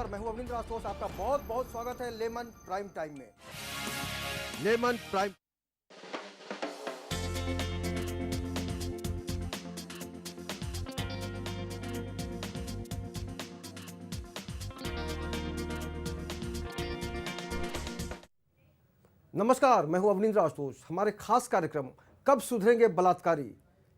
नमस्कार, मैं हूं अविंद्र आशुतोष। आपका बहुत बहुत स्वागत है लेमन प्राइम टाइम में। लेमन प्राइम नमस्कार, मैं हूं अविंद्र आशुतोष। हमारे खास कार्यक्रम कब सुधरेंगे बलात्कारी,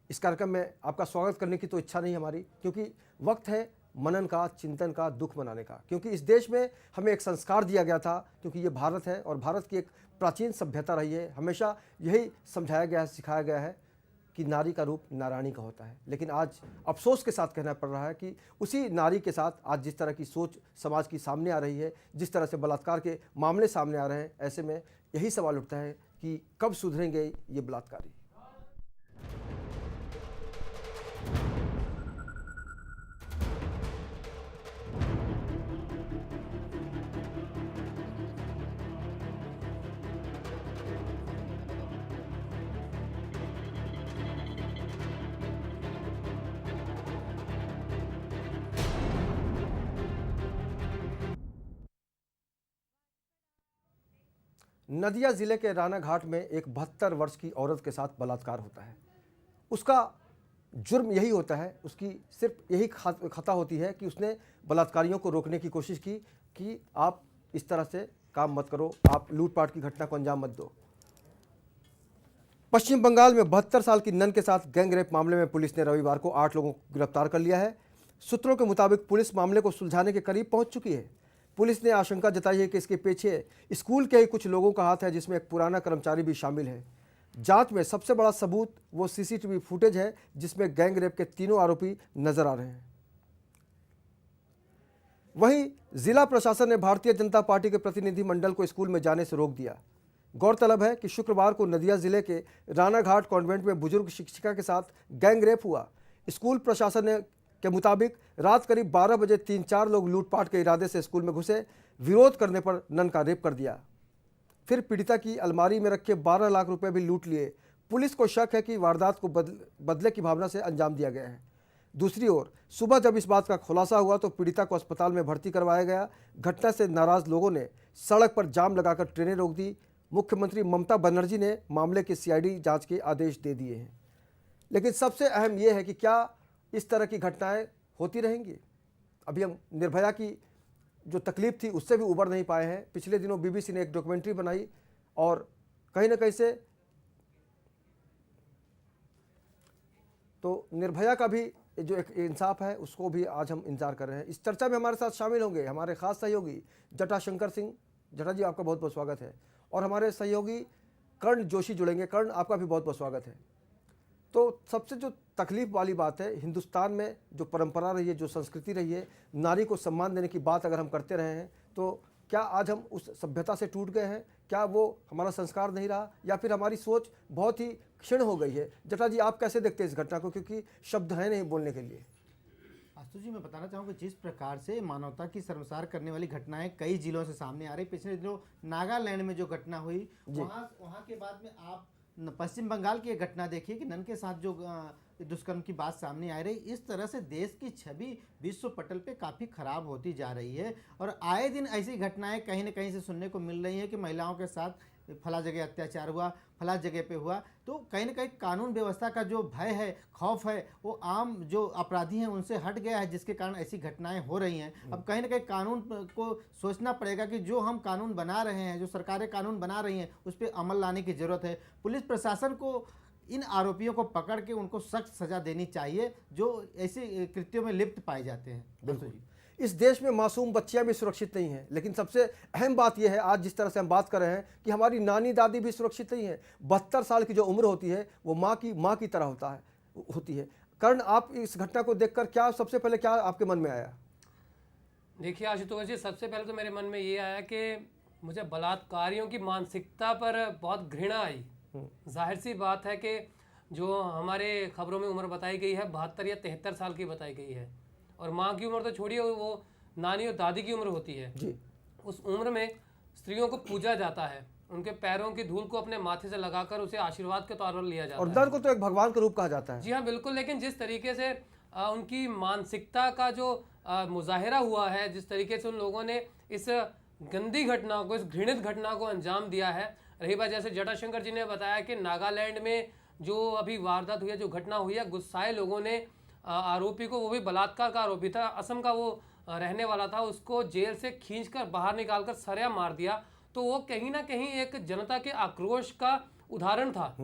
इस कार्यक्रम में आपका स्वागत करने की तो इच्छा नहीं हमारी, क्योंकि वक्त है मनन का, चिंतन का, दुख मनाने का। क्योंकि इस देश में हमें एक संस्कार दिया गया था, क्योंकि ये भारत है और भारत की एक प्राचीन सभ्यता रही है। हमेशा यही समझाया गया है, सिखाया गया है कि नारी का रूप नारायणी का होता है। लेकिन आज अफसोस के साथ कहना पड़ रहा है कि उसी नारी के साथ आज जिस तरह की सोच समाज की सामने आ रही है, जिस तरह से बलात्कार के मामले सामने आ रहे हैं, ऐसे में यही सवाल उठता है कि कब सुधरेंगे ये बलात्कारी। नदिया जिले के राना घाट में एक 72 वर्ष की औरत के साथ बलात्कार होता है। उसका जुर्म यही होता है, उसकी सिर्फ यही खता होती है कि उसने बलात्कारियों को रोकने की कोशिश की कि आप इस तरह से काम मत करो, आप लूटपाट की घटना को अंजाम मत दो। पश्चिम बंगाल में 72 साल की नन के साथ गैंग रेप मामले में पुलिस ने रविवार को 8 लोगों को गिरफ्तार कर लिया है। सूत्रों के मुताबिक पुलिस मामले को सुलझाने के करीब पहुंच चुकी है। पुलिस ने आशंका जताई है कि इसके पीछे स्कूल के ही कुछ लोगों का हाथ है, जिसमें एक पुराना कर्मचारी भी शामिल है। जांच में सबसे बड़ा सबूत वो सीसीटीवी फुटेज है, जिसमें गैंग रेप के तीनों आरोपी नजर आ रहे हैं। वहीं जिला प्रशासन ने भारतीय जनता पार्टी के प्रतिनिधि मंडल को स्कूल में जाने से रोक दिया। गौरतलब है कि शुक्रवार को नदिया जिले के रानाघाट कॉन्वेंट में बुजुर्ग शिक्षिका के साथ गैंग रेप हुआ। स्कूल प्रशासन के मुताबिक रात करीब 12 बजे 3-4 लोग लूटपाट के इरादे से स्कूल में घुसे। विरोध करने पर नन का रेप कर दिया। फिर पीड़िता की अलमारी में रखे 12 लाख रुपए भी लूट लिए। पुलिस को शक है कि वारदात को बदले की भावना से अंजाम दिया गया है। दूसरी ओर सुबह जब इस बात का खुलासा हुआ तो पीड़िता को अस्पताल में भर्ती करवाया गया। घटना से नाराज लोगों ने सड़क पर जाम लगाकर ट्रेनें रोक दी। मुख्यमंत्री ममता बनर्जी ने मामले की सीआईडी जांच के आदेश दे दिए हैं। लेकिन सबसे अहम यह है कि क्या इस तरह की घटनाएं होती रहेंगी? अभी हम निर्भया की जो तकलीफ थी उससे भी उबर नहीं पाए हैं। पिछले दिनों बीबीसी ने एक डॉक्यूमेंट्री बनाई और कहीं ना कहीं से तो निर्भया का भी जो एक इंसाफ है उसको भी आज हम इंतजार कर रहे हैं। इस चर्चा में हमारे साथ शामिल होंगे हमारे खास सहयोगी जटाशंकर सिंह। जटा जी, आपका बहुत बहुत स्वागत है। और हमारे सहयोगी कर्ण जोशी जुड़ेंगे। कर्ण, आपका भी बहुत बहुत स्वागत है। तो सबसे जो तकलीफ वाली बात है, हिंदुस्तान में जो परंपरा रही है, जो संस्कृति रही है, नारी को सम्मान देने की बात अगर हम करते रहे हैं, तो क्या आज हम उस सभ्यता से टूट गए हैं? क्या वो हमारा संस्कार नहीं रहा, या फिर हमारी सोच बहुत ही क्षीण हो गई है? जटा जी, आप कैसे देखते हैं इस घटना को, क्योंकि शब्द है नहीं बोलने के लिए? आशुतोष जी, मैं बताना चाहूँगा जिस प्रकार से मानवता की शर्मसार करने वाली घटनाएं कई जिलों से सामने आ रही। पिछले दिनों नागालैंड में जो घटना हुई, वहाँ के बाद में आप पश्चिम बंगाल की एक घटना देखिए कि नन के साथ जो दुष्कर्म की बात सामने आ रही। इस तरह से देश की छवि विश्व पटल पे काफ़ी खराब होती जा रही है और आए दिन ऐसी घटनाएं कहीं न कहीं से सुनने को मिल रही हैं कि महिलाओं के साथ फला जगह अत्याचार हुआ, फला जगह पे हुआ। तो कहीं ना कहीं कानून व्यवस्था का जो भय है, खौफ है, वो आम जो अपराधी हैं उनसे हट गया है, जिसके कारण ऐसी घटनाएं हो रही हैं। अब कहीं ना कहीं कानून को सोचना पड़ेगा कि जो हम कानून बना रहे हैं, जो सरकारें कानून बना रही हैं, उस पर अमल लाने की ज़रूरत है। पुलिस प्रशासन को इन आरोपियों को पकड़ के उनको सख्त सज़ा देनी चाहिए जो ऐसे कृत्यों में लिप्त पाए जाते हैं। बिल्कुल। इस देश में मासूम बच्चियां भी सुरक्षित नहीं हैं, लेकिन सबसे अहम बात यह है आज जिस तरह से हम बात कर रहे हैं कि हमारी नानी दादी भी सुरक्षित नहीं है। 72 साल की जो उम्र होती है वो माँ की तरह होती है। कर्ण, आप इस घटना को देखकर क्या सबसे पहले क्या आपके मन में आया? देखिए आशुतोष जी, सबसे पहले तो मेरे मन में ये आया कि मुझे बलात्कारियों की मानसिकता पर बहुत घृणा आई। जाहिर सी बात है कि जो हमारे खबरों में उम्र बताई गई है 72 या 73 साल की बताई गई है, और माँ की उम्र तो छोड़िए, वो नानी और दादी की उम्र होती है जी। उस उम्र में स्त्रियों को पूजा जाता है, उनके पैरों की धूल को अपने माथे से लगाकर उसे आशीर्वाद के तौर पर लिया जाता है। और नर को तो एक भगवान का रूप कहा जाता है। जी हाँ, बिल्कुल। लेकिन जिस तरीके से उनकी मानसिकता का जो मुजाहिरा हुआ है, जिस तरीके से उन लोगों ने इस गंदी घटना को, इस घृणित घटना को अंजाम दिया है। रही बात, जैसे जटाशंकर जी ने बताया कि नागालैंड में जो अभी वारदात हुई है, जो घटना हुई है, गुस्साए लोगों ने आरोपी को, वो भी बलात्कार का आरोपी था, असम का वो रहने वाला था, उसको जेल से खींचकर बाहर निकालकर सरेआम मार दिया। तो वो कहीं ना कहीं एक जनता के आक्रोश का उदाहरण था।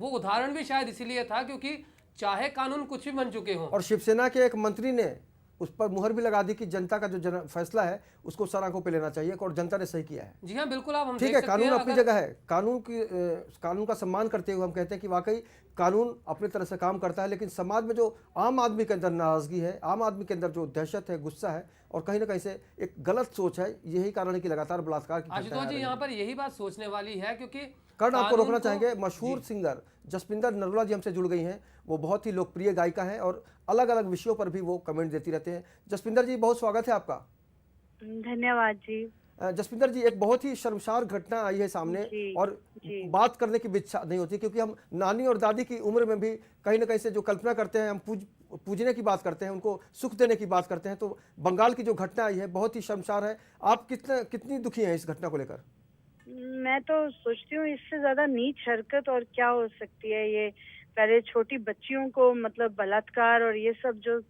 वो उदाहरण भी शायद इसीलिए था क्योंकि चाहे कानून कुछ भी बन चुके हों, और शिवसेना के एक मंत्री ने उस पर मुहर भी लगा दी कि जनता का जो फैसला है उसको सर आंखों पे लेना चाहिए, और जनता ने सही किया है। जी हाँ बिल्कुल, आप हम ठीक देख है, सकते कानून हैं अपनी जगह है, कानून का सम्मान करते हुए हम कहते हैं कि वाकई कानून अपनी तरह से काम करता है, लेकिन समाज में जो आम आदमी के अंदर नाराजगी है, आम आदमी के अंदर जो दहशत है, गुस्सा है, और कहीं ना कहीं से एक गलत सोच है, यही कारण है कि लगातार बलात्कार की घटनाएं आ आशुतोष जी रही हैं। यहाँ पर यही बात सोचने वाली है क्योंकि कर्ण आपको कानून रोकना को- चाहेंगे। मशहूर सिंगर जसपिंदर नरूला जी हमसे जुड़ गई हैं। वो बहुत ही लोकप्रिय गायिका हैं और अलग अलग विषयों पर भी वो कमेंट देती रहते हैं। जसपिंदर जी, बहुत स्वागत है आपका। धन्यवाद जी। जसपिंदर जी, एक बहुत ही शर्मसार घटना आई है सामने, जी, और जी। बात करने की भी इच्छा नहीं होती, क्योंकि हम नानी और दादी की उम्र में भी कहीं ना कहीं से जो कल्पना करते हैं, हम पूजने की बात करते हैं, उनको सुख देने की बात करते हैं। तो बंगाल की जो घटना आई है बहुत ही शर्मसार है। आप कितनी दुखी हैं इस घटना को लेकर? मैं तो सोचती हूँ इससे ज्यादा नीच हरकत और क्या हो सकती है। ये पहले छोटी बच्चियों को मतलब बलात्कार और ये सब जो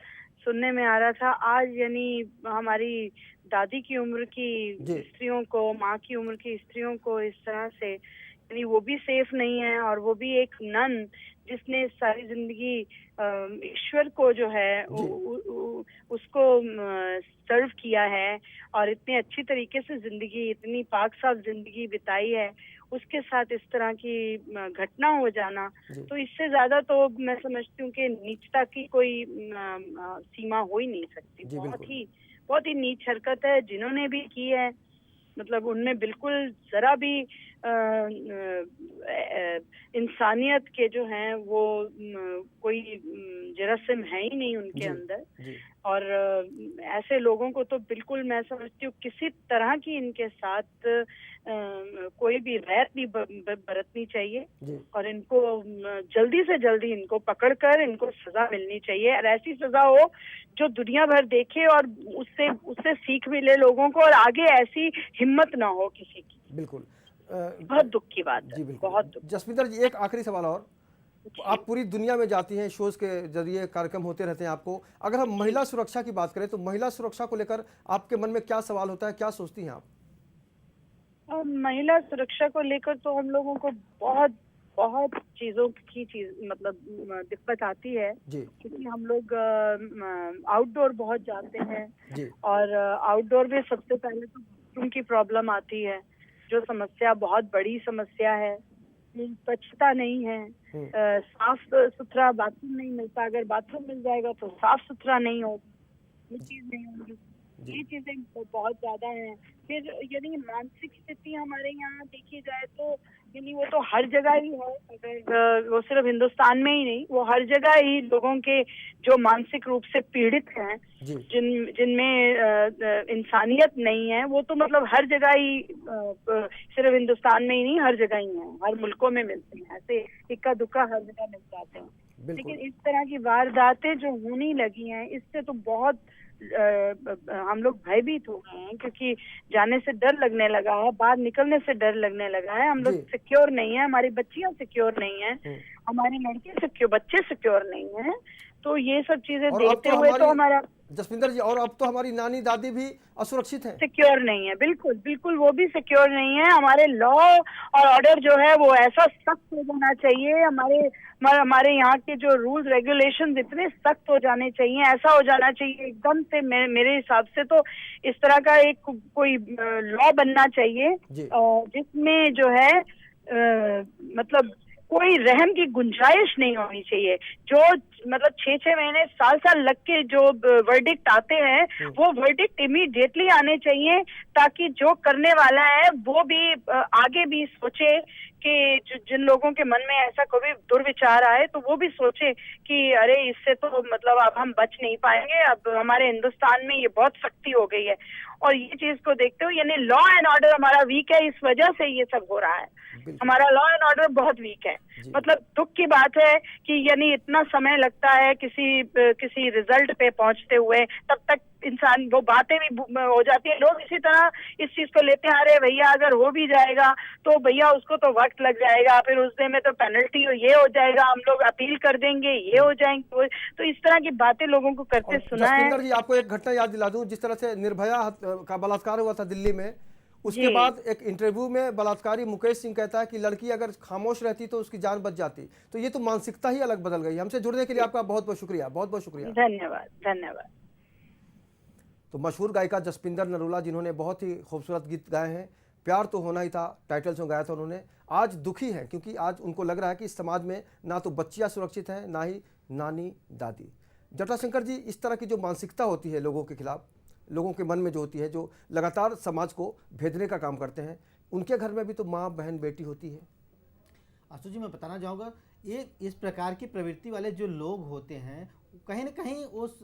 सुनने में आ रहा था, आज यानी हमारी दादी की उम्र की जी। स्त्रियों को, माँ की उम्र की स्त्रियों को इस तरह से, यानी वो भी सेफ नहीं है, और वो भी एक नन जिसने सारी जिंदगी ईश्वर को जो है उसको सर्व किया है और इतने अच्छी तरीके से जिंदगी, इतनी पाक साफ जिंदगी बिताई है, उसके साथ इस तरह की घटना हो जाना, तो इससे ज्यादा तो मैं समझती हूँ कि नीचता की कोई सीमा हो ही नहीं सकती। बहुत ही नीच हरकत है जिन्होंने भी की है। मतलब उनमें बिल्कुल जरा भी इंसानियत के जो हैं वो कोई जरासिम है ही नहीं उनके अंदर। और ऐसे लोगों को तो बिल्कुल मैं समझती हूँ किसी तरह की इनके साथ कोई भी रैत नहीं बरतनी चाहिए, और इनको जल्दी से जल्दी इनको पकड़कर इनको सजा मिलनी चाहिए, और ऐसी सजा हो जो दुनिया भर देखे और उससे सीख मिले लोगों को, और आगे ऐसी हिम्मत ना हो किसी की। बिल्कुल, बहुत दुख की बात है। जी बिल्कुल। बहुत दुख। जसविंदर जी, एक आखिरी सवाल और। आप पूरी दुनिया में जाती हैं, शोज के जरिए कार्यक्रम होते रहते हैं आपको। अगर हम महिला सुरक्षा की बात करें तो महिला सुरक्षा को लेकर आपके मन में क्या सवाल होता है, क्या सोचती हैं आप? महिला सुरक्षा को लेकर तो हम लोगों को बहुत चीजों की मतलब दिक्कत आती है, क्योंकि हम लोग आउटडोर बहुत जाते हैं, और आउटडोर में सबसे पहले तो बाथरूम की प्रॉब्लम आती है, जो समस्या बहुत बड़ी समस्या है। स्वच्छता नहीं है, साफ सुथरा बाथरूम नहीं मिलता, अगर बाथरूम मिल जाएगा तो साफ सुथरा नहीं होगा, ये चीज नहीं होगी। ये चीजें बहुत ज्यादा हैं। फिर यानी मानसिक स्थिति हमारे यहाँ देखी जाए तो यानी वो तो हर जगह ही है, अगर वो सिर्फ हिंदुस्तान में ही नहीं, वो हर जगह ही लोगों के जो मानसिक रूप से पीड़ित हैं, जिनमें इंसानियत नहीं है, वो तो मतलब हर जगह ही, सिर्फ हिंदुस्तान में ही नहीं, हर जगह ही है, हर मुल्कों में मिलते हैं, ऐसे इक्का दुक्का हर जगह मिल जाते हैं। लेकिन इस तरह की वारदातें जो होने लगी हैं, इससे तो बहुत हम लोग भयभीत हो गए हैं, क्योंकि जाने से डर लगने लगा है, बाहर निकलने से डर लगने लगा है। हम लोग सिक्योर नहीं है, हमारी बच्चियां सिक्योर नहीं है, हमारे लड़के बच्चे सिक्योर नहीं है। तो ये सब चीजें देखते हुए तो हमारा जसविंदर जी, और अब तो हमारी नानी दादी भी असुरक्षित हैं, सिक्योर नहीं है, बिल्कुल वो भी सिक्योर नहीं है। हमारे लॉ और ऑर्डर जो है वो ऐसा सख्त हो जाना चाहिए, हमारे यहाँ के जो रूल्स रेगुलेशंस इतने सख्त हो जाने चाहिए, ऐसा हो जाना चाहिए एकदम से। मेरे हिसाब से तो इस तरह का एक कोई लॉ बनना चाहिए जिसमें जो है मतलब कोई रहम की गुंजाइश नहीं होनी चाहिए। जो मतलब 6-6 महीने, साल लग के जो वर्डिक्ट आते हैं, वो वर्डिक्ट इमीडिएटली आने चाहिए, ताकि जो करने वाला है वो भी आगे भी सोचे कि जिन लोगों के मन में ऐसा कोई दुर्विचार आए तो वो भी सोचे कि अरे इससे तो मतलब अब हम बच नहीं पाएंगे, अब हमारे हिंदुस्तान में ये बहुत सख्ती हो गई है। और ये चीज को देखते हुए यानी लॉ एंड ऑर्डर हमारा वीक है, इस वजह से ये सब हो रहा है। हमारा लॉ एंड ऑर्डर बहुत वीक है। मतलब दुख की बात है कि यानी इतना समय लगता है किसी रिजल्ट पे पहुंचते हुए, तब तक इंसान वो बातें भी हो जाती है। लोग इसी तरह इस चीज को लेते हैं, अरे भैया अगर हो भी जाएगा तो भैया उसको तो वक्त लग जाएगा, फिर उसने में तो पेनल्टी ये हो जाएगा, हम लोग अपील कर देंगे, ये हो जाएंगे। तो इस तरह की बातें लोगों को करते सुना है। जसपिंदर जी, आपको एक घटना याद दिला दूं, जिस तरह से निर्भया का बलात्कार हुआ था दिल्ली में, उसके बाद एक इंटरव्यू में बलात्कारी मुकेश सिंह कहता है कि लड़की अगर खामोश रहती तो उसकी जान बच जाती। तो ये तो मानसिकता ही अलग बदल गई। हमसे जुड़ने के लिए आपका बहुत बहुत शुक्रिया, बहुत बहुत शुक्रिया। धन्यवाद, धन्यवाद। तो मशहूर गायिका जसपिंदर नरूला, जिन्होंने बहुत ही खूबसूरत गीत गाए हैं, प्यार तो होना ही था टाइटल सॉन्ग गाया था उन्होंने, आज दुखी हैं क्योंकि आज उनको लग रहा है कि इस समाज में ना तो बच्चियां सुरक्षित हैं, ना ही नानी दादी। जटाशंकर जी, इस तरह की जो मानसिकता होती है लोगों के खिलाफ, लोगों के मन में जो होती है, जो लगातार समाज को भेदने का काम करते हैं, उनके घर में भी तो माँ बहन बेटी होती है। आशु जी, मैं बताना चाहूँगा, ये इस प्रकार की प्रवृत्ति वाले जो लोग होते हैं, कहीं ना कहीं उस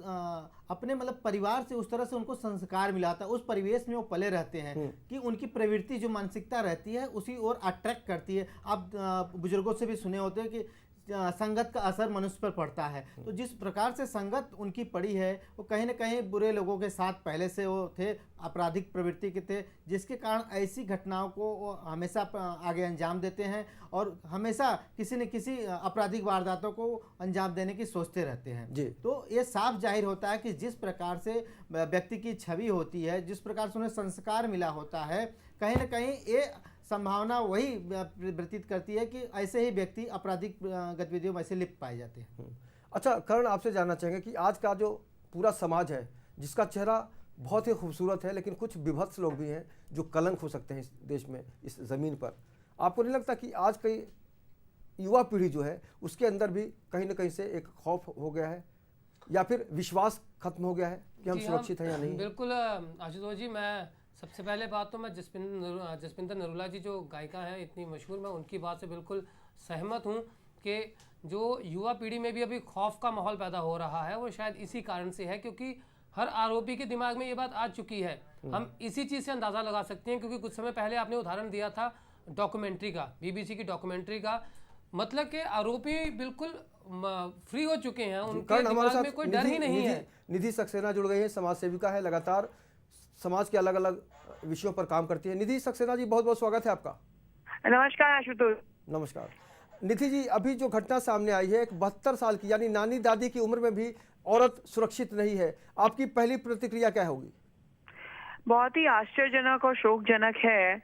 अपने मतलब परिवार से उस तरह से उनको संस्कार मिला था, उस परिवेश में वो पले रहते हैं कि उनकी प्रवृत्ति जो मानसिकता रहती है उसी ओर अट्रैक्ट करती है। आप बुजुर्गों से भी सुने होते हैं कि संगत का असर मनुष्य पर पड़ता है। तो जिस प्रकार से संगत उनकी पड़ी है, वो कहीं ना कहीं बुरे लोगों के साथ पहले से वो थे, आपराधिक प्रवृत्ति के थे, जिसके कारण ऐसी घटनाओं को वो हमेशा आगे अंजाम देते हैं और हमेशा किसी न किसी आपराधिक वारदातों को अंजाम देने की सोचते रहते हैं जी। तो ये साफ जाहिर होता है कि जिस प्रकार से व्यक्ति की छवि होती है, जिस प्रकार से उन्हें संस्कार मिला होता है, कहीं ना कहीं ये संभावना वही व्यतीत करती है कि ऐसे ही व्यक्ति आपराधिक गतिविधियों में ऐसे लिप्त पाए जाते हैं। अच्छा करण, आपसे जानना चाहेंगे कि आज का जो पूरा समाज है, जिसका चेहरा बहुत ही खूबसूरत है, लेकिन कुछ विभत्स लोग भी हैं जो कलंक हो सकते हैं इस देश में, इस ज़मीन पर, आपको नहीं लगता कि आज की युवा पीढ़ी जो है उसके अंदर भी कहीं ना कहीं से एक खौफ हो गया है, या फिर विश्वास खत्म हो गया है कि हम सुरक्षित हैं या नहीं? बिल्कुल आशुतोष जी, मैं सबसे पहले बात तो मैं जसपिंदर नरूला जी जो गायिका हैं इतनी मशहूर, मैं उनकी बात से बिल्कुल सहमत हूँ कि जो युवा पीढ़ी में भी अभी खौफ का माहौल पैदा हो रहा है, वो शायद इसी कारण से है क्योंकि हर आरोपी के दिमाग में ये बात आ चुकी है। हम इसी चीज़ से अंदाज़ा लगा सकते हैं क्योंकि कुछ समय पहले आपने उदाहरण दिया था डॉक्यूमेंट्री का, BBC की डॉक्यूमेंट्री का, मतलब कि आरोपी बिल्कुल फ्री हो चुके हैं, उनके दिमाग में कोई डर ही नहीं है। निधि सक्सेना जुड़ गई है, समाज सेविका है, लगातार समाज के अलग अलग विषयों पर काम करती है। निधि सक्सेना जी, बहुत बहुत स्वागत है आपका। नमस्कार आशुतोष। नमस्कार निधि जी, अभी जो घटना सामने आई है, एक 72 साल की यानी नानी दादी की उम्र में भी औरत सुरक्षित नहीं है, आपकी पहली प्रतिक्रिया क्या होगी? बहुत ही आश्चर्यजनक और शोकजनक है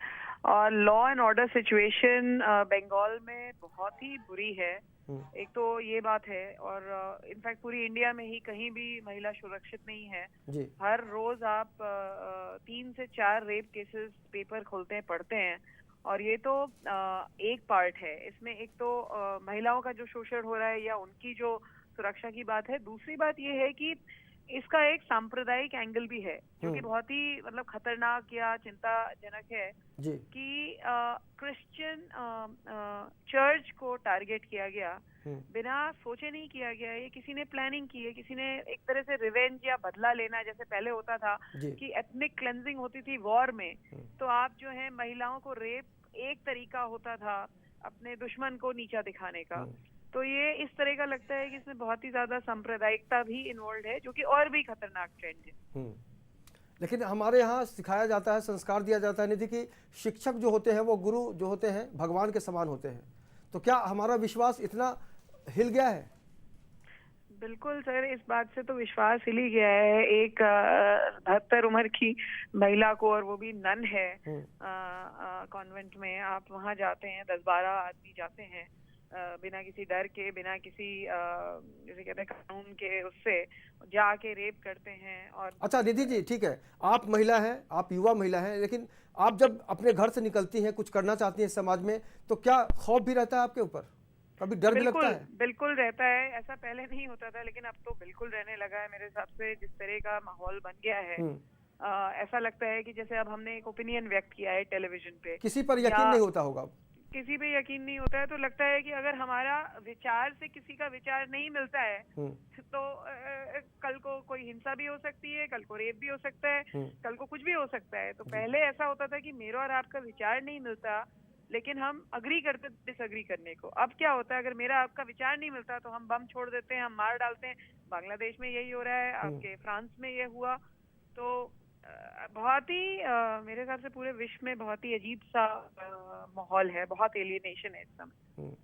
और law and order situation Bengal में बहुत ही बुरी है। एक तो ये बात है और इनफैक्ट पूरी इंडिया में ही कहीं भी महिला सुरक्षित नहीं है जी। हर रोज आप 3 से 4 रेप केसेस पेपर खोलते हैं, पढ़ते हैं और ये तो एक पार्ट है इसमें। एक तो महिलाओं का जो शोषण हो रहा है या उनकी जो सुरक्षा की बात है, दूसरी बात ये है कि इसका एक सांप्रदायिक एंगल भी है जो कि बहुत ही मतलब खतरनाक या चिंताजनक है जी। कि क्रिश्चियन चर्च को टारगेट किया गया, बिना सोचे नहीं किया गया। ये किसी ने प्लानिंग की है, किसी ने एक तरह से रिवेंज या बदला लेना, जैसे पहले होता था कि एथनिक क्लेंजिंग होती थी वॉर में, तो आप जो है महिलाओं को रेप एक तरीका होता था अपने दुश्मन को नीचा दिखाने का। तो ये इस तरह का लगता है कि इसमें बहुत ही ज्यादा सांप्रदायिकता भी इन्वॉल्व है, जो कि और भी खतरनाक ट्रेंड है। लेकिन हमारे यहाँ सिखाया जाता है, संस्कार दिया जाता है निधि की शिक्षक जो होते हैं वो गुरु जो होते हैं भगवान के समान होते हैं, तो क्या हमारा विश्वास इतना हिल गया है? बिल्कुल सर, इस बात से तो विश्वास हिल ही गया है। एक 72 उम्र की महिला को, और वो भी नन है कॉन्वेंट में, आप वहाँ जाते हैं 10-12 आदमी जाते हैं बिना किसी डर के, बिना किसी जैसे कहते हैं कानून के, उससे जाके रेप करते हैं। और अच्छा निधि जी, ठीक है, आप महिला हैं, आप युवा महिला हैं, लेकिन आप जब अपने घर से निकलती हैं, कुछ करना चाहती हैं समाज में, तो क्या खौफ भी रहता है आपके ऊपर? कभी डर भी लगता है? बिल्कुल रहता है। ऐसा पहले नहीं होता था, लेकिन अब तो बिल्कुल रहने लगा है मेरे हिसाब से। जिस तरह का माहौल बन गया है, ऐसा लगता है कि जैसे अब हमने एक ओपिनियन व्यक्त किया है टेलीविजन पे, किसी पर यकीन नहीं होता होगा, किसी पे यकीन नहीं होता है, तो लगता है कि अगर हमारा विचार से किसी का विचार नहीं मिलता है तो कल को कोई हिंसा भी हो सकती है, कल को रेप भी हो सकता है, कल को कुछ भी हो सकता है। तो पहले ऐसा होता था कि मेरा और आपका विचार नहीं मिलता, लेकिन हम अग्री करते डिसअग्री करने को। अब क्या होता है, अगर मेरा आपका विचार नहीं मिलता तो हम बम छोड़ देते हैं, हम मार डालते हैं। बांग्लादेश में यही हो रहा है, आपके फ्रांस में ये हुआ। तो बहुत ही मेरे हिसाब से पूरे विश्व में बहुत ही अजीब सा माहौल है, बहुत एलियनेशन है इस समय।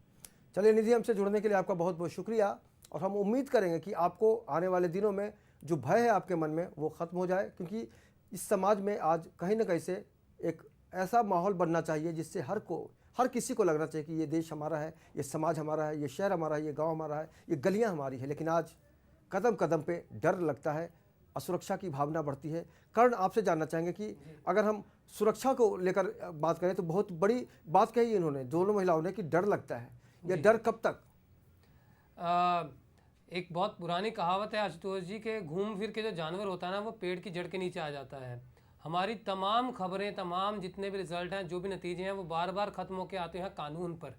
चलिए निधि, हमसे जुड़ने के लिए आपका बहुत बहुत शुक्रिया, और हम उम्मीद करेंगे कि आपको आने वाले दिनों में जो भय है आपके मन में वो ख़त्म हो जाए, क्योंकि इस समाज में आज कहीं ना कहीं से एक ऐसा माहौल बनना चाहिए जिससे हर किसी को लगना चाहिए कि ये देश हमारा है, ये समाज हमारा है, ये शहर हमारा है, ये गांव हमारा है, ये गलियां हमारी है। लेकिन आज कदम कदम पे डर लगता है, असुरक्षा की भावना बढ़ती है। कर्ण, आपसे जानना चाहेंगे कि अगर हम सुरक्षा को लेकर बात करें तो बहुत बड़ी बात कही इन्होंने, दोनों महिलाओं ने, कि डर लगता है। यह डर कब तक? एक बहुत पुरानी कहावत है आशुतोष जी के, घूम फिर के जो जानवर होता है ना वो पेड़ की जड़ के नीचे आ जाता है। हमारी तमाम खबरें, तमाम जितने भी रिजल्ट हैं, जो भी नतीजे हैं, वो बार बार खत्म होके आते हैं कानून पर।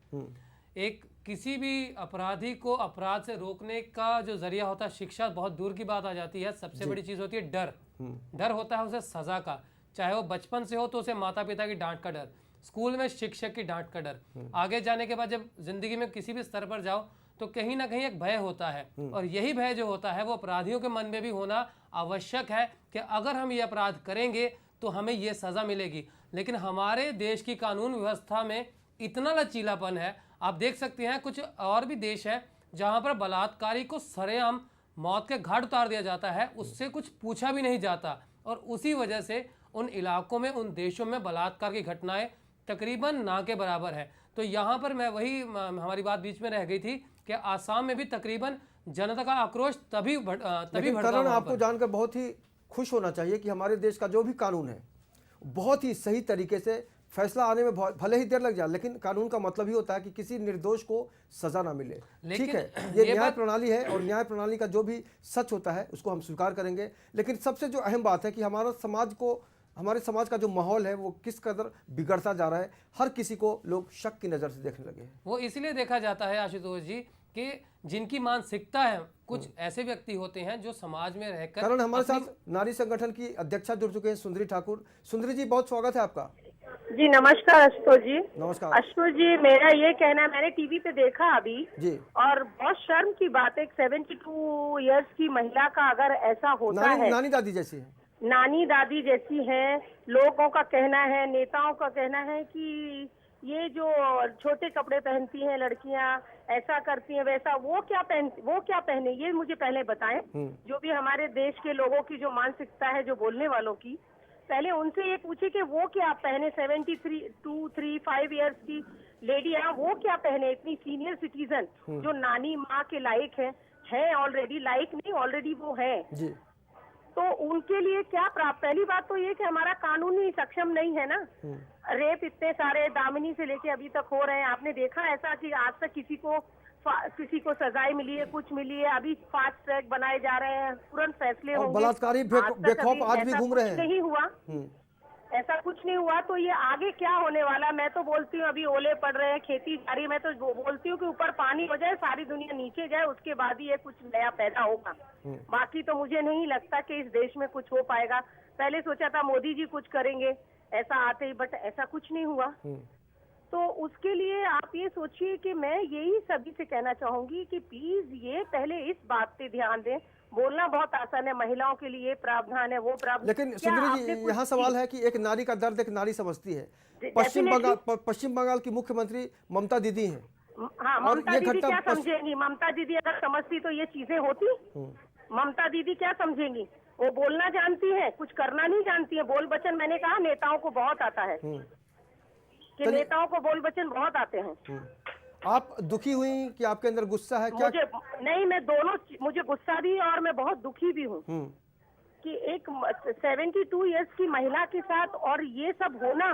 एक किसी भी अपराधी को अपराध से रोकने का जो जरिया होता है शिक्षा, बहुत दूर की बात आ जाती है। सबसे बड़ी चीज़ होती है डर। डर होता है उसे सज़ा का, चाहे वो बचपन से हो तो उसे माता पिता की डांट का डर, स्कूल में शिक्षक की डांट का डर, आगे जाने के बाद जब जिंदगी में किसी भी स्तर पर जाओ तो कहीं ना कहीं एक भय होता है। और यही भय जो होता है वो अपराधियों के मन में भी होना आवश्यक है कि अगर हम ये अपराध करेंगे तो हमें ये सज़ा मिलेगी। लेकिन हमारे देश की कानून व्यवस्था में इतना लचीलापन है, आप देख सकते हैं कुछ और भी देश है जहाँ पर बलात्कारी को सरेआम मौत के घाट उतार दिया जाता है, उससे कुछ पूछा भी नहीं जाता। और उसी वजह से उन इलाकों में, उन देशों में बलात्कार की घटनाएं तकरीबन ना के बराबर है। तो यहाँ पर मैं वही, हमारी बात बीच में रह गई थी कि आसाम में भी तकरीबन जनता का आक्रोश तभी लेकिन करण, आपको जानकर बहुत ही खुश होना चाहिए कि हमारे देश का जो भी कानून है बहुत ही सही तरीके से फैसला आने में भले ही देर लग जाए, लेकिन कानून का मतलब ही होता है कि किसी निर्दोष को सजा ना मिले। ठीक है, ये न्याय प्रणाली है, और न्याय प्रणाली का जो भी सच होता है उसको हम स्वीकार करेंगे। लेकिन सबसे जो अहम बात है कि हमारे समाज का जो माहौल है वो किस कदर बिगड़ता जा रहा है। हर किसी को लोग शक की नज़र से देखने लगे हैं। वो इसलिए देखा जाता है आशुतोष जी कि जिनकी मानसिकता है, कुछ ऐसे व्यक्ति होते हैं जो समाज में रहकर। कारण हमारे साथ नारी संगठन की अध्यक्षा जुड़ चुके हैं, सुंदरी ठाकुर। सुंदरी जी, बहुत स्वागत है आपका। जी नमस्कार आशुतोष जी। नमस्कार आशुतोष जी, मेरा ये कहना है, मैंने टीवी पे देखा अभी जी, और बहुत शर्म की बात है, 72 इयर्स की महिला का अगर ऐसा होता है, नानी दादी जैसी है, नानी दादी जैसी है। लोगों का कहना है, नेताओं का कहना है कि ये जो छोटे कपड़े पहनती हैं लड़कियां, ऐसा करती हैं वैसा, वो क्या पहने, ये मुझे पहले बताएं। जो भी हमारे देश के लोगों की जो मानसिकता है, जो बोलने वालों की, पहले उनसे ये पूछे कि वो क्या पहने। 73-5 इयर्स की लेडी है, वो क्या पहने, इतनी सीनियर सिटीजन जो नानी माँ के लायक है ऑलरेडी, लायक नहीं, ऑलरेडी वो है जी। तो उनके लिए क्या प्राप्त। पहली बात तो ये कि हमारा कानून ही सक्षम नहीं है ना। रेप इतने सारे दामिनी से लेके अभी तक हो रहे हैं, आपने देखा ऐसा कि आज तक किसी को सजाएं मिली है, कुछ मिली है। अभी फास्ट ट्रैक बनाए जा रहे हैं, तुरंत फैसले होंगे। बलात्कारी बेखौफ आज भी घूम रहे हैं। नहीं हुआ, ऐसा कुछ नहीं हुआ, तो ये आगे क्या होने वाला। मैं तो बोलती हूँ अभी ओले पड़ रहे हैं, खेती जारी, मैं तो बोलती हूँ कि ऊपर पानी हो जाए, सारी दुनिया नीचे जाए, उसके बाद ही ये कुछ नया पैदा होगा। बाकी तो मुझे नहीं लगता कि इस देश में कुछ हो पाएगा। पहले सोचा था मोदी जी कुछ करेंगे ऐसा आते ही, बट ऐसा कुछ नहीं हुआ। तो उसके लिए आप ये सोचिए कि मैं यही सभी से कहना चाहूंगी कि प्लीज ये पहले इस बात पे ध्यान दें। बोलना बहुत आसान है, महिलाओं के लिए प्रावधान है, वो प्रावधान। लेकिन सुंदरी जी, यहाँ सवाल है कि एक नारी का दर्द एक नारी समझती है। पश्चिम बंगाल की मुख्यमंत्री ममता दीदी हैं। हाँ, ममता दीदी क्या समझेंगी? ममता दीदी अगर समझती तो ये चीजें होती। ममता दीदी क्या समझेंगी? वो बोलना जानती है, कुछ करना नहीं जानती है। बोल बचन, मैंने कहा नेताओं को बहुत आता है, कि नेताओं को बोल बचन बहुत आते हैं। आप दुखी हुई कि आपके अंदर गुस्सा है क्या? मैं दोनों, मुझे गुस्सा भी और मैं बहुत दुखी भी हूँ कि एक 72 इयर्स की महिला के साथ और ये सब होना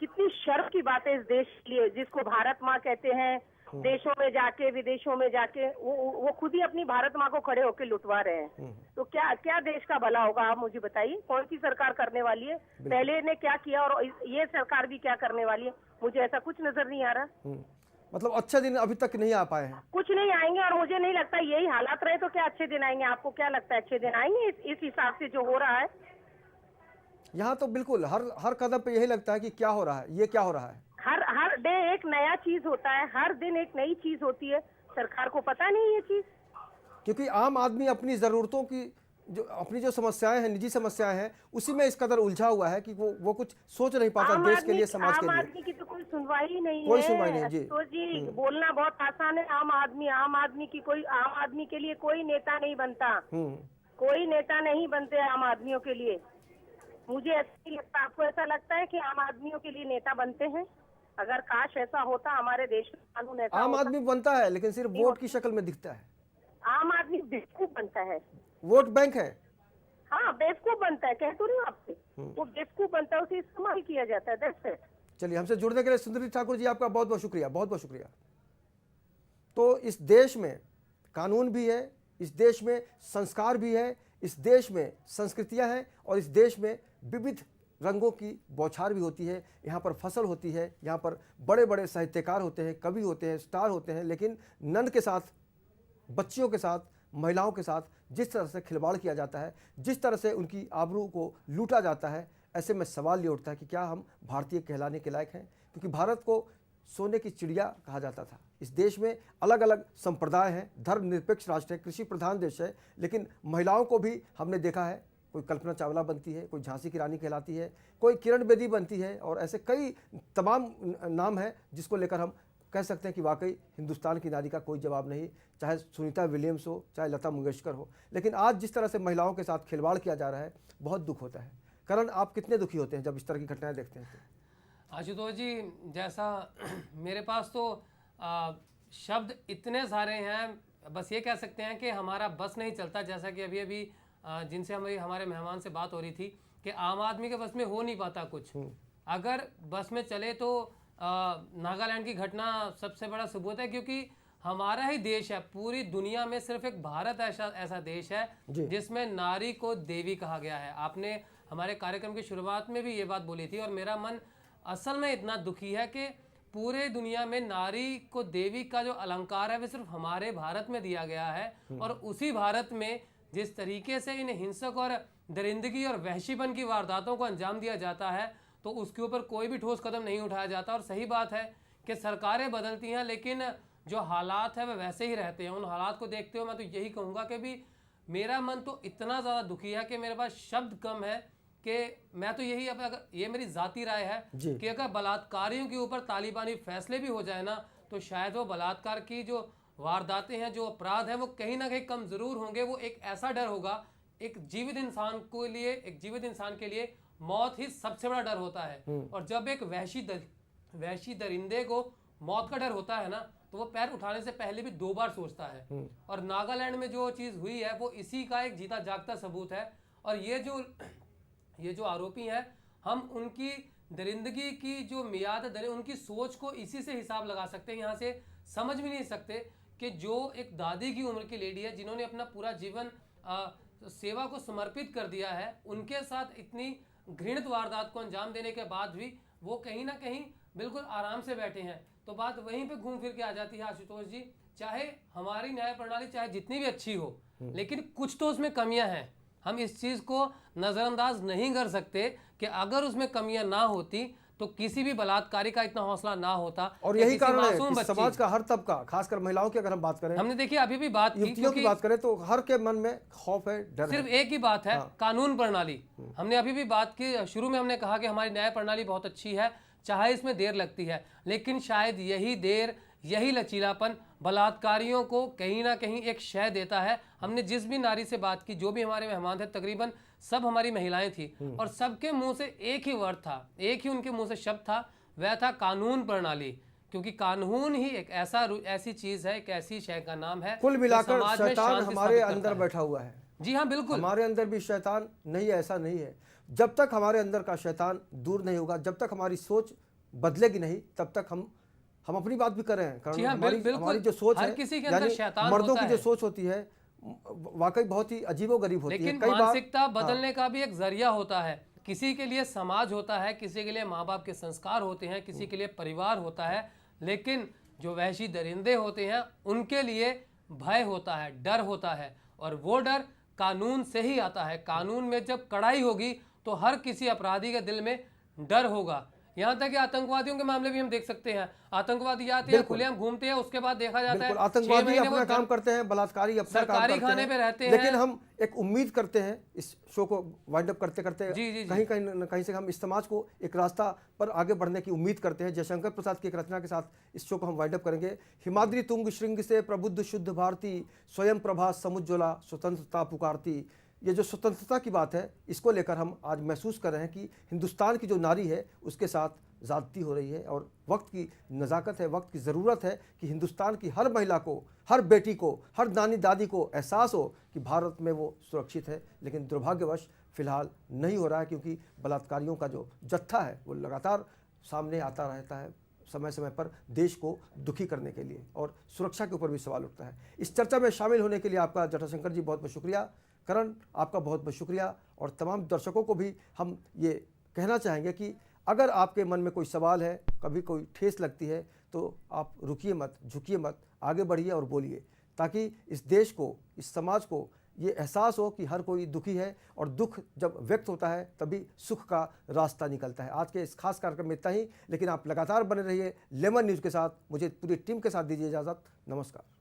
कितनी शर्म की बात है इस देश के लिए, जिसको भारत माँ कहते हैं। देशों में जाके, विदेशों में जाके वो खुद ही अपनी भारत माँ को खड़े होकर लुटवा रहे हैं। तो क्या क्या देश का भला होगा, आप मुझे बताइए। कौन सी सरकार करने वाली है? पहले ने क्या किया और ये सरकार भी क्या करने वाली है? मुझे ऐसा कुछ नजर नहीं आ रहा। मतलब अच्छे दिन अभी तक नहीं आ पाए हैं, कुछ नहीं आएंगे, और मुझे नहीं लगता यही हालात रहे तो क्या अच्छे दिन आएंगे। आपको क्या लगता है अच्छे दिन आएंगे इस हिसाब से जो हो रहा है? यहाँ तो बिल्कुल हर कदम पे यही लगता है कि क्या हो रहा है, ये क्या हो रहा है। हर डे एक नया चीज होता है, हर दिन एक नई चीज होती है। सरकार को पता नहीं ये चीज। क्योंकि आम आदमी अपनी ज़रूरतों की अपनी जो समस्याएं हैं, निजी समस्याएं हैं, उसी में इस कदर उलझा हुआ है कि वो कुछ सोच नहीं पाता देश के लिए, समाज के आम लिए। आदमी की तो कोई सुनवाई ही नहीं है। कोई सुनवाई नहीं, जी। तो जी बोलना बहुत आसान है। आम आदमी की कोई, आम आदमी के लिए कोई नेता नहीं बनता। कोई नेता नहीं बनते आम आदमियों के लिए। मुझे ऐसा नहीं लगता। आपको ऐसा लगता है कि आम आदमियों के लिए नेता बनते हैं? अगर काश ऐसा होता, हमारे देश में कानून ऐसा आम होता। आदमी बनता है लेकिन सिर्फ वोट की शक्ल में दिखता है। आम आदमी बेवकूफ बनता है। वोट बैंक है। हाँ, बेवकूफ बनता है। कह तो रही हूँ आपसे, वो बेवकूफ बनता है, उसे इस्तेमाल किया जाता है। That's it. चलिए, हमसे जुड़ने के लिए सुंदरी ठाकुर जी आपका बहुत बहुत शुक्रिया, बहुत बहुत शुक्रिया। तो इस देश में कानून भी है, इस देश में संस्कार भी है, इस देश में संस्कृतियां हैं और इस देश में विविध रंगों की बौछार भी होती है। यहाँ पर फसल होती है, यहाँ पर बड़े बड़े साहित्यकार होते हैं, कवि होते हैं, स्टार होते हैं, लेकिन नंद के साथ, बच्चियों के साथ, महिलाओं के साथ जिस तरह से खिलवाड़ किया जाता है, जिस तरह से उनकी आबरू को लूटा जाता है, ऐसे में सवाल ये उठता है कि क्या हम भारतीय कहलाने के लायक हैं? क्योंकि भारत को सोने की चिड़िया कहा जाता था। इस देश में अलग अलग संप्रदाय हैं, धर्मनिरपेक्ष राष्ट्र है, कृषि प्रधान देश है, लेकिन महिलाओं को भी हमने देखा है, कोई कल्पना चावला बनती है, कोई झांसी की रानी कहलाती है, कोई किरण बेदी बनती है, और ऐसे कई तमाम नाम हैं जिसको लेकर हम कह सकते हैं कि वाकई हिंदुस्तान की नारी का कोई जवाब नहीं, चाहे सुनीता विलियम्स हो, चाहे लता मंगेशकर हो। लेकिन आज जिस तरह से महिलाओं के साथ खिलवाड़ किया जा रहा है, बहुत दुख होता है। करण, आप कितने दुखी होते हैं जब इस तरह की घटनाएं देखते हैं? आशुतोष जी, जैसा मेरे पास तो शब्द इतने सारे हैं, बस ये कह सकते हैं कि हमारा बस नहीं चलता। जैसा कि अभी अभी जिनसे हमारे मेहमान से बात हो रही थी कि आम आदमी के बस में हो नहीं पाता कुछ। अगर बस में चले तो नागालैंड की घटना सबसे बड़ा सबूत है, क्योंकि हमारा ही देश है, पूरी दुनिया में सिर्फ एक भारत ऐसा देश है जिसमें नारी को देवी कहा गया है। आपने हमारे कार्यक्रम की शुरुआत में भी ये बात बोली थी, और मेरा मन असल में इतना दुखी है कि पूरे दुनिया में नारी को देवी का जो अलंकार है वो सिर्फ हमारे भारत में दिया गया है। और उसी भारत में जिस तरीके से इन हिंसक और दरिंदगी और वहशीपन की वारदातों को अंजाम दिया जाता है, तो उसके ऊपर कोई भी ठोस कदम नहीं उठाया जाता। और सही बात है कि सरकारें बदलती हैं, लेकिन जो हालात है वह वैसे ही रहते हैं। उन हालात को देखते हुए मैं तो यही कहूँगा कि भी मेरा मन तो इतना ज़्यादा दुखी है कि मेरे पास शब्द कम है कि मैं तो यही, अब अगर ये मेरी ज़ाती राय है कि अगर बलात्कारियों के ऊपर तालिबानी फैसले भी हो जाए ना, तो शायद वो बलात्कार की जो वारदातें हैं, जो अपराध हैं, वो कहीं ना कहीं कम ज़रूर होंगे। वो एक ऐसा डर होगा, एक जीवित इंसान के लिए मौत ही सबसे बड़ा डर होता है। और जब एक वहशी दरिंदे को मौत का डर होता है ना, तो वो पैर उठाने से पहले भी 2 बार सोचता है। और नागालैंड में जो चीज़ हुई है वो इसी का एक जीता जागता सबूत है। और ये जो आरोपी हैं, हम उनकी दरिंदगी की जो मियाद है, उनकी सोच को इसी से हिसाब लगा सकते हैं। यहाँ से समझ भी नहीं सकते कि जो एक दादी की उम्र की लेडी है, जिन्होंने अपना पूरा जीवन सेवा को समर्पित कर दिया है, उनके साथ इतनी घृणित वारदात को अंजाम देने के बाद भी वो कहीं ना कहीं बिल्कुल आराम से बैठे हैं। तो बात वहीं पे घूम फिर के आ जाती है आशुतोष जी, चाहे हमारी न्याय प्रणाली चाहे जितनी भी अच्छी हो, लेकिन कुछ तो उसमें कमियां हैं। हम इस चीज़ को नज़रअंदाज नहीं कर सकते कि अगर उसमें कमियां ना होती तो किसी भी बलात्कारी का इतना हौसला ना होता। और यही कारण है कि समाज का हर तबका, खासकर महिलाओं की अगर हम बात करें, हमने देखिए अभी भी बात की बात करें तो हर के मन में खौफ है, डर सिर्फ एक ही बात है, कानून प्रणाली। हमने अभी भी बात की, शुरू में हमने कहा कि हमारी न्याय प्रणाली बहुत अच्छी है, चाहे इसमें देर लगती है, लेकिन शायद यही देर, यही लचीलापन बलात्कारियों को कहीं ना कहीं एक शय देता है। हमने जिस भी नारी से बात की, जो भी हमारे मेहमान थे, तकरीबन सब हमारी महिलाएं थी, और सबके मुंह से एक ही वर्ड था, एक ही उनके मुंह से शब्द था, वह था कानून प्रणाली। क्योंकि कानून ही एक ऐसी चीज है, एक ऐसी शय का नाम है। कुल मिलाकर शैतान हमारे अंदर बैठा हुआ है। जी हाँ, बिल्कुल, हमारे अंदर भी शैतान नहीं है, ऐसा नहीं है। जब तक हमारे अंदर का शैतान दूर नहीं होगा, जब तक हमारी सोच बदलेगी नहीं, तब तक हम अपनी बात भी कर रहे हैं। कारण हमारी जो सोच है, किसी के अंदर शैतान मर्दों की जो सोच होती है, वाकई बहुत ही अजीबोगरीब होती है। लेकिन मानसिकता बदलने का भी एक जरिया होता है। किसी के लिए समाज होता है, किसी के लिए माँ बाप के संस्कार होते हैं, किसी के लिए परिवार होता है, लेकिन जो वहशी दरिंदे होते हैं उनके लिए भय होता है, डर होता है, और वो डर कानून से ही आता है। कानून में जब कड़ाई होगी तो हर किसी अपराधी के दिल में डर होगा। यहाँ तक कि आतंकवादियों के मामले भी हम देख सकते हैं, आतंकवादी आते हैं, खुलेआम घूमते हैं, उसके बाद देखा जाता है बिल्कुल, 6 आतंकवादी महीने अपना वो काम करते हैं, बलात्कारी अपना काम सरकारी करते खाने हैं, पे रहते हैं। लेकिन हम एक उम्मीद करते हैं इस शो को वाइंड अप करते करते जी, जी, जी। कहीं कहीं न कहीं से हम इस समाज को एक रास्ता पर आगे बढ़ने की उम्मीद करते हैं। जयशंकर प्रसाद की एक रचना के साथ इस शो को हम वाइंड अप करेंगे। हिमाद्री तुंग श्रृंग से प्रबुद्ध शुद्ध भारती, स्वयं प्रभा समुज्ज्वला स्वतंत्रता पुकारती। ये जो स्वतंत्रता की बात है, इसको लेकर हम आज महसूस कर रहे हैं कि हिंदुस्तान की जो नारी है उसके साथ ज़्यादती हो रही है और वक्त की नज़ाकत है, वक्त की ज़रूरत है कि हिंदुस्तान की हर महिला को, हर बेटी को, हर नानी दादी को एहसास हो कि भारत में वो सुरक्षित है। लेकिन दुर्भाग्यवश फिलहाल नहीं हो रहा है, क्योंकि बलात्कारियों का जो जत्था है वो लगातार सामने आता रहता है समय समय पर देश को दुखी करने के लिए, और सुरक्षा के ऊपर भी सवाल उठता है। इस चर्चा में शामिल होने के लिए आपका जटाशंकर जी बहुत बहुत शुक्रिया। करण, आपका बहुत बहुत शुक्रिया। और तमाम दर्शकों को भी हम ये कहना चाहेंगे कि अगर आपके मन में कोई सवाल है, कभी कोई ठेस लगती है, तो आप रुकिए मत, झुकिए मत, आगे बढ़िए और बोलिए, ताकि इस देश को, इस समाज को ये एहसास हो कि हर कोई दुखी है, और दुख जब व्यक्त होता है तभी सुख का रास्ता निकलता है। आज के इस खास कार्यक्रम में इतना ही, लेकिन आप लगातार बने रहिए लेमन न्यूज़ के साथ। मुझे पूरी टीम के साथ दीजिए इजाज़त। नमस्कार।